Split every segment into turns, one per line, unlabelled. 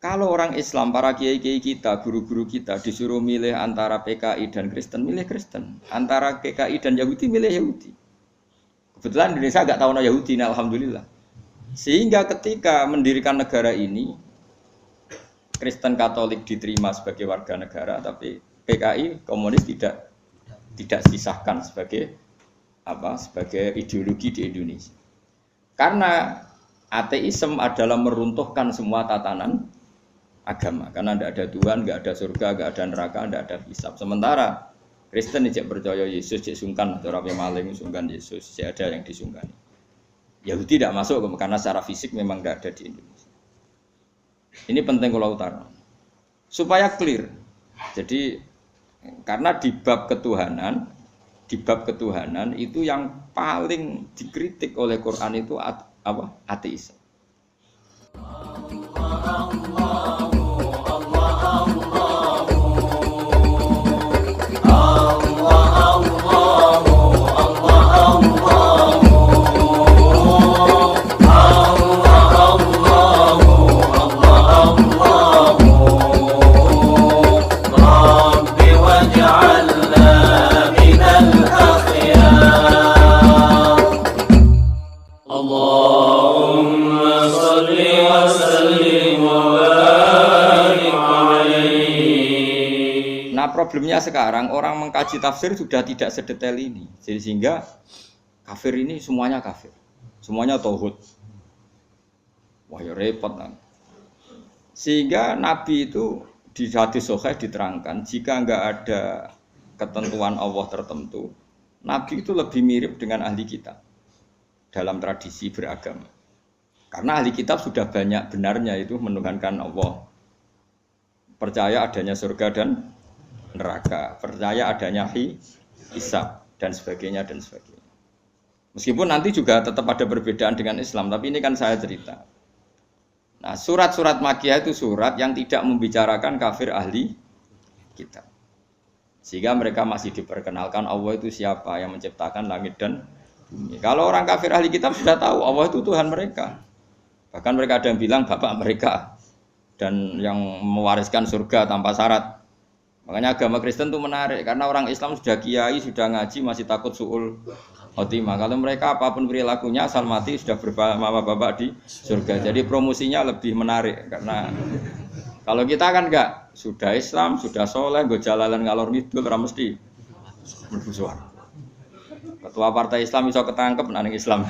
Kalau orang Islam, para kiai-kiai kita, guru-guru kita disuruh milih antara PKI dan Kristen, milih Kristen. Antara PKI dan Yahudi, milih Yahudi. Kebetulan Indonesia agak tahu no Yahudi, nah, alhamdulillah. Sehingga ketika mendirikan negara ini, Kristen Katolik diterima sebagai warga negara, tapi PKI komunis tidak disisahkan sebagai sebagai ideologi di Indonesia. Karena ateisme adalah meruntuhkan semua tatanan agama, karena tidak ada Tuhan, tidak ada surga, tidak ada neraka, tidak ada hisab. Sementara Kristen tidak percaya Yesus, cek sungkan, orang yang maling sungkan Yesus, cek ada yang disungkani. Yahudi tidak masuk karena secara fisik memang tidak ada di Indonesia. Ini penting kalau utara supaya clear. Jadi karena di bab ketuhanan itu yang paling dikritik oleh Quran itu ateis. Problemnya sekarang orang mengkaji tafsir sudah tidak sedetail ini, jadi sehingga kafir ini semuanya kafir, semuanya tauhid. Wah ya repot kan. Sehingga Nabi itu di hadis sahih diterangkan jika enggak ada ketentuan Allah tertentu, Nabi itu lebih mirip dengan ahli kitab dalam tradisi beragama. Karena ahli kitab sudah banyak benarnya itu menuhankan Allah, percaya adanya surga dan neraka, percaya adanya hisab dan sebagainya. Meskipun nanti juga tetap ada perbedaan dengan Islam, tapi ini kan saya cerita. Nah, surat-surat Makkiyah itu surat yang tidak membicarakan kafir ahli kitab. Sehingga mereka masih diperkenalkan Allah itu siapa yang menciptakan langit dan bumi. Kalau orang kafir ahli kitab sudah tahu Allah itu Tuhan mereka. Bahkan mereka ada yang bilang bapak mereka dan yang mewariskan surga tanpa syarat. Makanya agama Kristen itu menarik karena orang Islam sudah kiai, sudah ngaji masih takut su'ul khotimah. Kalau mereka apapun perilakunya asal mati sudah berbapak di surga. Jadi promosinya lebih menarik karena kalau kita kan enggak, sudah Islam, sudah soleh, gue jalalan ngalor ngidul ora mesti berbusuhan. Ketua partai Islam iso ketangkep nang Islam.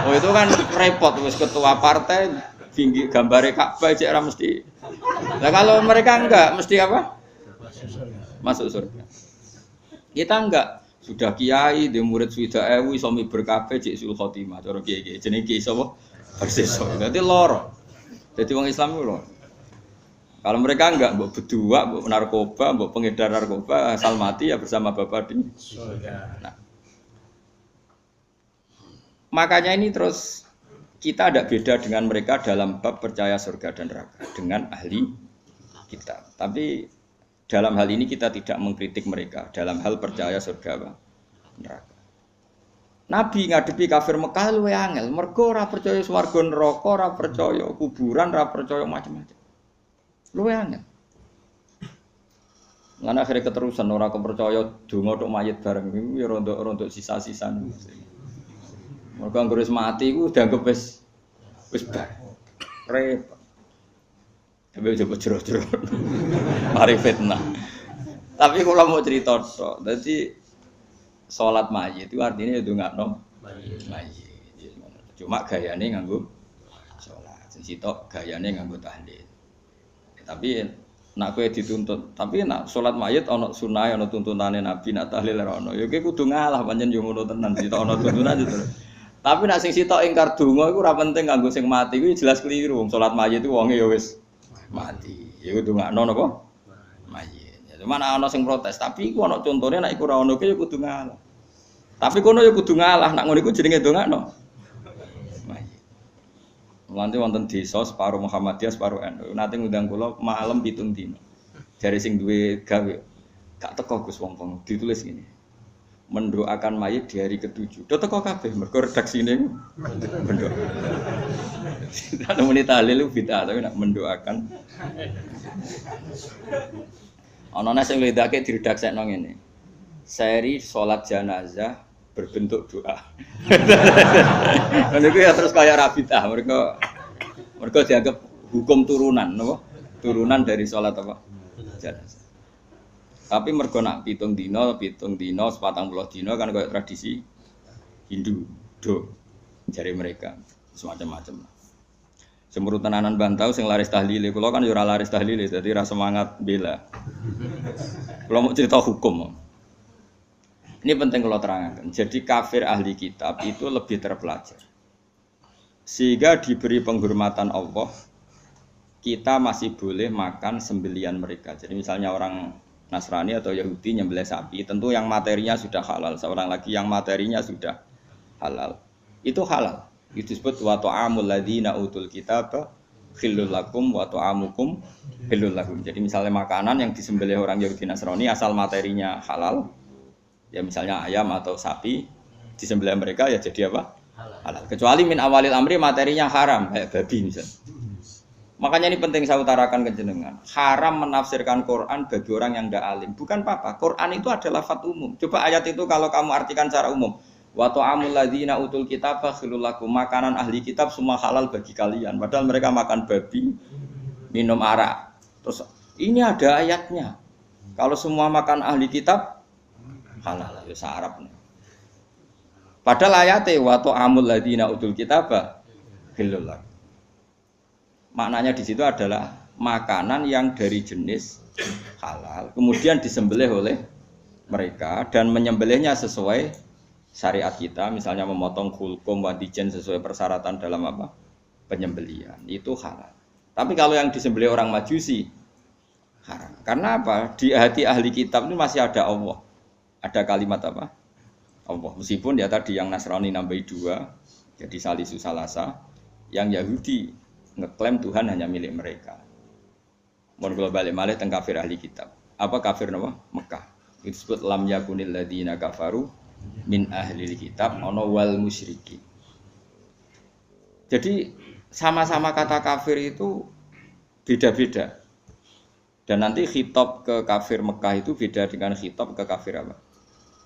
Oh itu kan repot wis ketua partai tinggi gambare Ka'bah cek ora mesti. Nah kalau mereka enggak mesti apa? Masuk surga. Kita enggak, sudah kiai, dia murid sudah iso miber kabeh cek sul khotimah cara kiai-kiai. Jenenge kiai sapa? Persiso. Dadi loro. Dadi wong Islam ku loro. Kalau mereka enggak, mbok berdua, mbok narkoba, mbok pengedar narkoba, asal mati ya bersama bapak di surga. Nah. Makanya ini terus kita ada beda dengan mereka dalam bab percaya surga dan neraka dengan ahli kitab. Tapi dalam hal ini kita tidak mengkritik mereka dalam hal percaya surga neraka. Nabi ngadepi kafir Mekah luwih angel, mergo ora percaya swarga neraka, ora percaya kuburan, ora percaya macam-macam. Luwih angel. Lan akhire keterusan ora kepercaya donga tok mayit bareng iku ya rontok sisa-sisa. Mergo anggere wis mati iku dianggep wis bar. Repot. Tapi coba jero-jero. Mari fitnah. Tapi kalau mau cerita tok, dadi salat mayit itu artinya ya ndongakno mayit. Cuma gayane nganggo salat. Sing sitok gayane nganggo tahlil. Tapi nak kowe dituntut, tapi nak salat mayit ana sunah, ana tuntunane Nabi, nak tahlil ora ana. Ya kowe kudu ngalah pancen yo ngono tenan, sitok ana tuntunan itu. Tapi nak sing sitok ingkar donga iku ora penting kanggo sing mati kuwi jelas keliru. Wong salat mayit itu wonge ya wis mati. Ya kudu ngakno napa? Mayit. Ya cuma ana sing protes, tapi iku ana contone nek iku ora ono ya kudu ngalah. Tapi kono ya kudu ngalah, nak ngono iku jenenge ndongakno. Mayit. Nanti wonten desa separuh Muhammadiyah, separuh NU. Nanti ngundang kula malam 7 dina. Jare sing duwe gawe gak teko Gus wong-wong ditulis ngene. mendoakan mayit di hari ke-7. Do teko kabeh mergo redaksine mendoa. Tidak muni tahlil bid'ah tapi nak mendoakan. Ana nek sing ngledake diredaksekno ngene. Seri salat jenazah berbentuk doa. Niku ya terus kaya rabitah mergo dianggap hukum turunan napa? Turunan dari salat apa? Jenazah. Tapi mergo nak 7 dina, 40 dina kan kaya tradisi Hindu, do jari mereka semacam-macam. Semurut tenanan bantau sing laris tahlile, kula kan yo ora laris tahlile, dadi ra semangat bela. Kula mau cerita hukum. Ini penting kalau terangkan. Jadi kafir ahli kitab itu lebih terpelajar. Sehingga diberi penghormatan Allah, kita masih boleh makan sembelian mereka. Jadi misalnya orang Nasrani atau Yahudi nyembelih sapi, tentu yang materinya sudah halal. Seorang lagi yang materinya sudah halal. Itu halal. Itu disebut wa ta'amul ladzina utul kitab khillul lakum wa ta'amukum khillul lakum. Jadi misalnya makanan yang disembelih orang Yahudi Nasrani asal materinya halal, ya misalnya ayam atau sapi disembelih mereka ya jadi apa? Halal. Kecuali min awalil amri materinya haram kayak babi misalnya. Makanya ini penting saya utarakan ke jenengan. Haram menafsirkan Quran bagi orang yang tidak alim. Bukan apa-apa. Quran itu adalah lafaz umum. Coba ayat itu kalau kamu artikan secara umum. Wa ta'amul ladzina utul kitaba khilul lakum. Makanan ahli kitab semua halal bagi kalian. Padahal mereka makan babi, minum arak. Terus ini ada ayatnya. Kalau semua makan ahli kitab halal. Ya Arab. Padahal ayatnya wa ta'amul ladzina utul kitaba khilul lakum. Maknanya di situ adalah makanan yang dari jenis halal, kemudian disembelih oleh mereka dan menyembelihnya sesuai syariat kita, misalnya memotong kulkum wadijen sesuai persyaratan dalam apa? Penyembelihan, itu halal. Tapi kalau yang disembelih orang Majusi haram. Karena apa? Di hati ahli kitab itu masih ada Allah. Ada kalimat apa? Allah. Meskipun ya tadi yang Nasrani nambahi 2, jadi salisu salasa, yang Yahudi ngeklaim Tuhan hanya milik mereka. Mun kula balik malih teng kafir ahli kitab. Apa kafir napa? Mekah. Itu disebut lam yakunil ladzina kafaru min ahli kitab ana wal musyriki. Jadi sama-sama kata kafir itu beda-beda. Dan nanti khitab ke kafir Mekah itu beda dengan khitab ke kafir apa?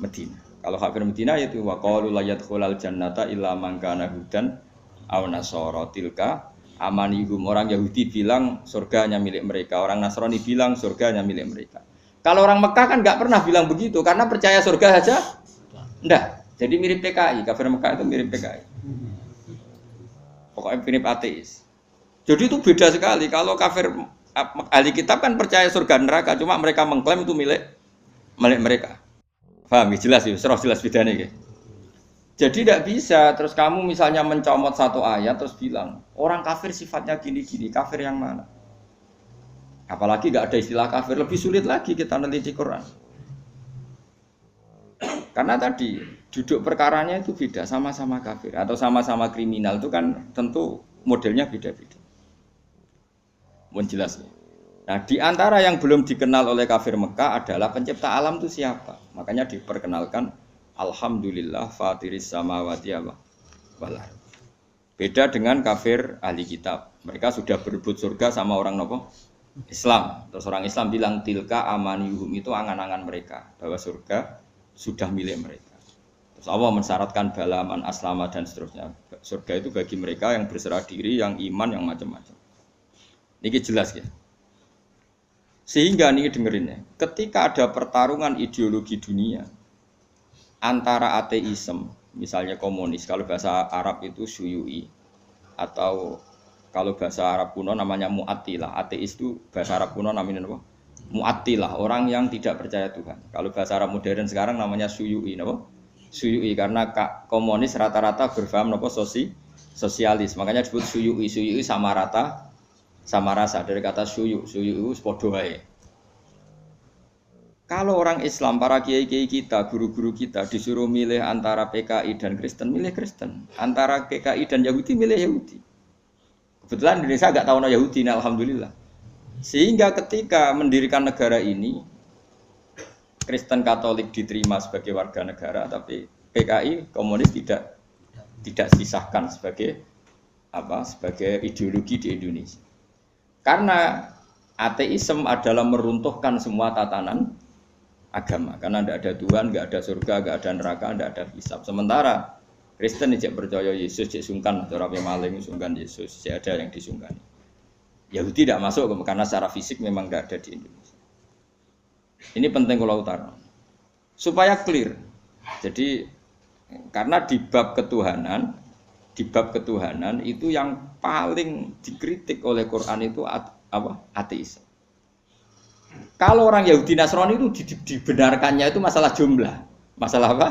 Madinah. Kalau kafir Madinah itu wa qalu la yadkhulal jannata illa man kana hudan aw nasara tilka amanihum. Orang Yahudi bilang surga hanya milik mereka, orang Nasrani bilang surga hanya milik mereka. Kalau orang Mekah kan nggak pernah bilang begitu karena percaya surga saja enggak. Jadi mirip PKI, kafir Mekah itu mirip PKI. Pokoknya mirip ateis. Jadi itu beda sekali. Kalau kafir ahli kitab kan percaya surga neraka, cuma mereka mengklaim itu milik mereka. Paham? Jelas ya, serah jelas bedanya gitu. Jadi tidak bisa, terus kamu misalnya mencomot satu ayat terus bilang orang kafir sifatnya gini-gini, kafir yang mana? Apalagi nggak ada istilah kafir, lebih sulit lagi kita neliti Quran. Karena tadi duduk perkaranya itu beda, sama-sama kafir atau sama-sama kriminal itu kan tentu modelnya beda-beda. Mohon jelas ya. Nah di antara yang belum dikenal oleh kafir Mekah adalah pencipta alam itu siapa? Makanya diperkenalkan Alhamdulillah fatiris samawati wal ardh. Beda dengan kafir ahli kitab. Mereka sudah berebut surga sama orang nopo? Islam. Terus orang Islam bilang tilka amaniyuhum, itu angan-angan mereka bahwa surga sudah milik mereka. Terus Allah mensyaratkan balaman aslama dan seterusnya. Surga itu bagi mereka yang berserah diri, yang iman, yang macam-macam. Ini jelas ya. Sehingga ini dengerin ya. Ketika ada pertarungan ideologi dunia antara ateisme, misalnya komunis, kalau bahasa Arab itu syuyu'i, atau kalau bahasa Arab kuno namanya mu'attilah. Ateis itu bahasa Arab kuno namanya apa? Mu'attilah, orang yang tidak percaya Tuhan. Kalau bahasa Arab modern sekarang namanya syuyu'i, apa? Syuyu'i, karena komunis rata-rata berfaham apa? Sosialis, makanya disebut syuyu'i. Syuyu'i sama rata, sama rasa, dari kata syuyu', syuyu'i sepodo wae. Kalau orang Islam, para kiai-kiai kita, guru-guru kita disuruh milih antara PKI dan Kristen, milih Kristen. Antara PKI dan Yahudi, milih Yahudi. Kebetulan Indonesia agak tahu Yahudi, alhamdulillah. Sehingga ketika mendirikan negara ini, Kristen Katolik diterima sebagai warga negara, tapi PKI komunis tidak disahkan sebagai sebagai ideologi di Indonesia. Karena ateisme adalah meruntuhkan semua tatanan agama. Karena tidak ada Tuhan, tidak ada surga, tidak ada neraka, tidak ada hisab. Sementara Kristen tidak percaya Yesus, tidak sungkan, orang yang maling sungkan Yesus, tidak ada yang disungkan. Yahudi tidak masuk karena secara fisik memang tidak ada di Indonesia. Ini penting kalau utara supaya clear. Jadi karena di bab ketuhanan itu yang paling dikritik oleh Quran itu ateis. Kalau orang Yahudi Nasrani itu dibenarkannya itu masalah jumlah. Masalah apa?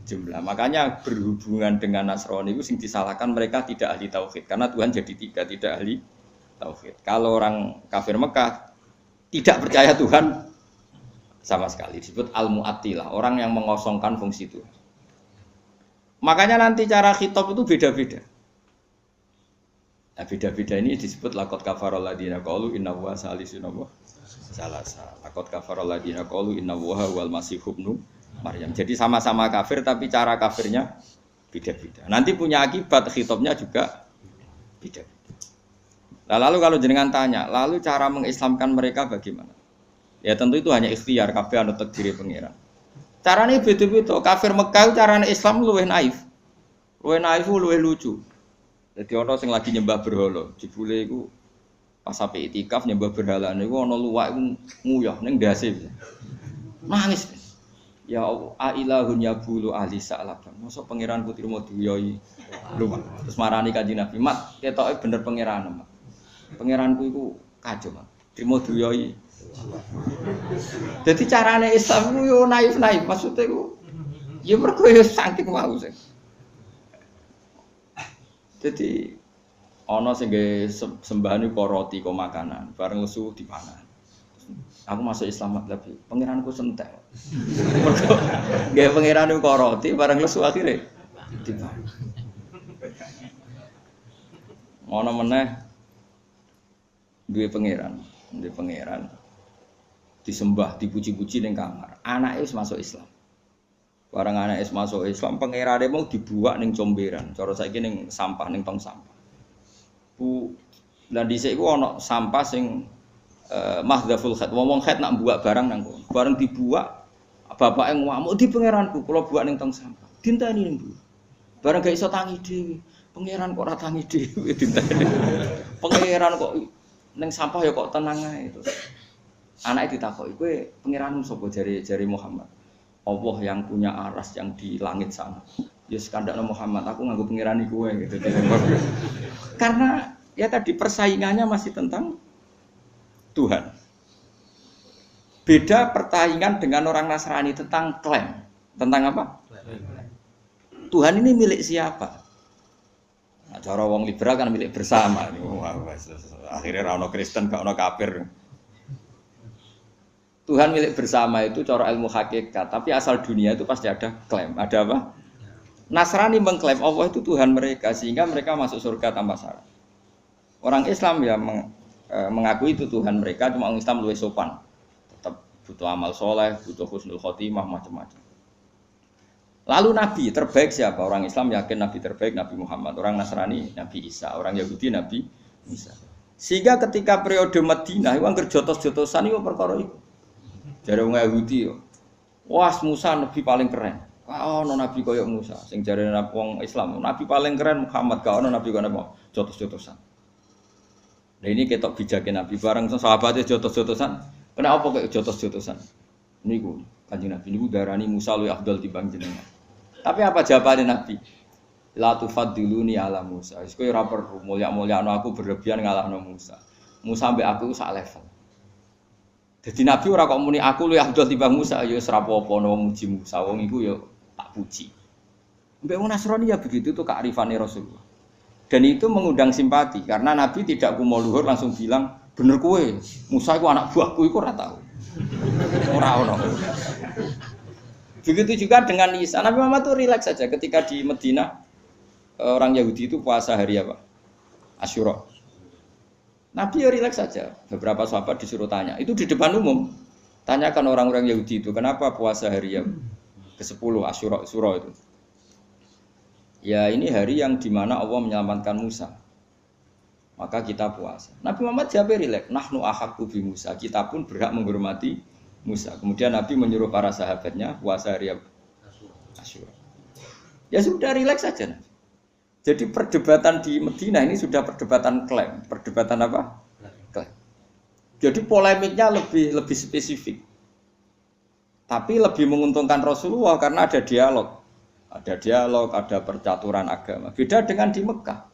Jumlah. Makanya berhubungan dengan Nasrani itu sing disalahkan mereka tidak ahli tauhid karena Tuhan jadi tiga, tidak ahli tauhid. Kalau orang kafir Mekah tidak percaya Tuhan sama sekali, disebut al-mu'attilah, orang yang mengosongkan fungsi Tuhan. Makanya nanti cara khitab itu beda-beda. Nah, beda-beda ini disebut laqad kafarul ladina qalu inna huwa salisun salasa. Laqad kafarul ladina qalu inna huwa wal masih ibnu Maryam. Jadi sama-sama kafir tapi cara kafirnya beda-beda. Nanti punya akibat khitabnya juga beda-beda. Nah, lalu kalau jenengan tanya, lalu cara mengislamkan mereka bagaimana? Ya tentu itu hanya ikhtiar, kabeh anu takdire pangeran. Carane beda-beda. Kafir Mekah carane Islam luwih naif. Luwih lucu. Jadi ana sing lagi nyembah berhala, jebule iku pas sampai itikaf nyembah berhala niku ana luwak iku nguyah ning ndase. Nangis. Ya ilahun yabulu ahli sa'laban. Mosok pangeranku trimo duyoi luwak. Terus marani Kanjeng Nabi, "Mat, ketoke bener pangeran, Mat. Pangeranku iku kacau, Mat. Trimo duyoi." Jadi carane Islam yo naif-naif, maksudnya ku ya mergo yo saking mau sing. Jadi ana sing nggae sembahan iku roti kok makanan, bareng lesu dipangan. Aku masuk Islam tapi pangeranku sentek. Mergo nggae pangeran iku roti bareng lesu akhire dipangan. Ana meneh duwe pangeran disembah, dipuji-puji ning kamar. Anake wis masuk Islam. Barang anake wis masuk Islam, pangerane mau dibuak ning comberan. Cara saiki ning sampah ning tong sampah. Lah dhisik iku ana sampah sing mahdhaful khat. Wong khat nak buak barang nang kono. Bareng dibuak, bapake ngamuk di pangeranku, kula buak ning tong sampah. Dinteni ning mbuh. Bareng gak iso tangi dhewe. Pangeran kok ora tangi dhewe dinteni. Pangeran kok ning sampah ya kok tenang ae itu. Anake ditakoki, "Kowe pangeranmu sapa?" jari Muhammad. Allah yang punya aras yang di langit sana. Ya sekandakno Muhammad, aku nganggo pangeran iku kowe gitu. Karena ya tadi persaingannya masih tentang Tuhan. Beda persaingan dengan orang Nasrani tentang klaim. Tentang apa? Tuhan ini milik siapa? Nah, cara wong liberal kan milik bersama. Akhirnya ra ono Kristen, gak ono kafir. Tuhan milik bersama itu cara ilmu hakikat, tapi asal dunia itu pasti ada klaim. Ada apa? Nasrani mengklaim Allah itu Tuhan mereka sehingga mereka masuk surga tanpa syarat. Orang Islam ya mengakui itu Tuhan mereka, cuma orang Islam lebih sopan. Tetap butuh amal soleh, butuh husnul khotimah, macam-macam. Lalu Nabi terbaik siapa? Orang Islam yakin Nabi terbaik Nabi Muhammad. Orang Nasrani Nabi Isa. Orang Yahudi Nabi Isa. Sehingga ketika periode Madinah itu anggar jotos-jotosan itu perkara itu. Jare wong Yahudi yo. Wah, Musa nabi paling keren. Kok ono nabi koyo Musa. Sing jare wong Islam, nabi paling keren Muhammad, gak ono nabi koyo apa? Jotos-jotosan. Nah ini ketok bijake nabi bareng sahabate jotos-jotosan. Kenapa kok jotos-jotosan? Niku Kanjeng Nabi niku darani Musa luwih afdal timbang jenengan. Tapi apa jawabane Nabi? La tufaddiluni ala Musa. Wis kowe ora perlu mulya-mulyakno aku berlebihan ngalahno Musa. Musa mbek aku sak level. Jadi Nabi ora kok muni aku luwih afdal timbang Musa, ya wis ora apa-apa wong muji Musa, wong iku ya tak puji. Mbek wong Nasrani ya begitu tuh kearifane Rasulullah. Dan itu mengundang simpati karena Nabi tidak kumo luhur langsung bilang, "Bener kowe, Musa iku anak buahku iku ora tahu." Ora ono. Begitu juga dengan Isa. Nabi Muhammad itu rileks saja ketika di Madinah orang Yahudi itu puasa hari apa? Asyura. Nabi ya rileks saja. Beberapa sahabat disuruh tanya. Itu di depan umum. Tanyakan orang-orang Yahudi itu, kenapa puasa hari yang ke-10 Asyura itu? Ya ini hari yang dimana Allah menyelamatkan Musa. Maka kita puasa. Nabi Muhammad jawab rileks, nahnu ahaqqu bi Musa. Kita pun berhak menghormati Musa. Kemudian Nabi menyuruh para sahabatnya puasa hari Asyura. Ya sudah rileks saja. Jadi perdebatan di Madinah ini sudah perdebatan klaim. Perdebatan apa? Klaim. Jadi polemiknya lebih spesifik. Tapi lebih menguntungkan Rasulullah karena ada dialog. Ada dialog, ada percaturan agama. Beda dengan di Mekah.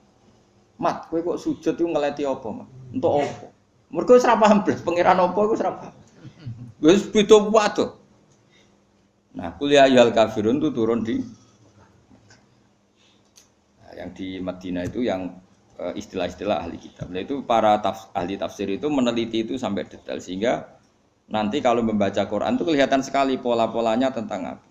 Mat, kowe kok sujud itu ngeleti apa, Mat? Untuk apa? Mergo wis ora paham blas pangeran apa iku wis ora paham. Wis beda wae. Nah, kuliah ayal kafirun itu turun di yang di Madinah itu yang istilah-istilah ahli kitab. Nah, itu para ahli tafsir itu meneliti itu sampai detail sehingga nanti kalau membaca Quran itu kelihatan sekali pola-polanya tentang apa.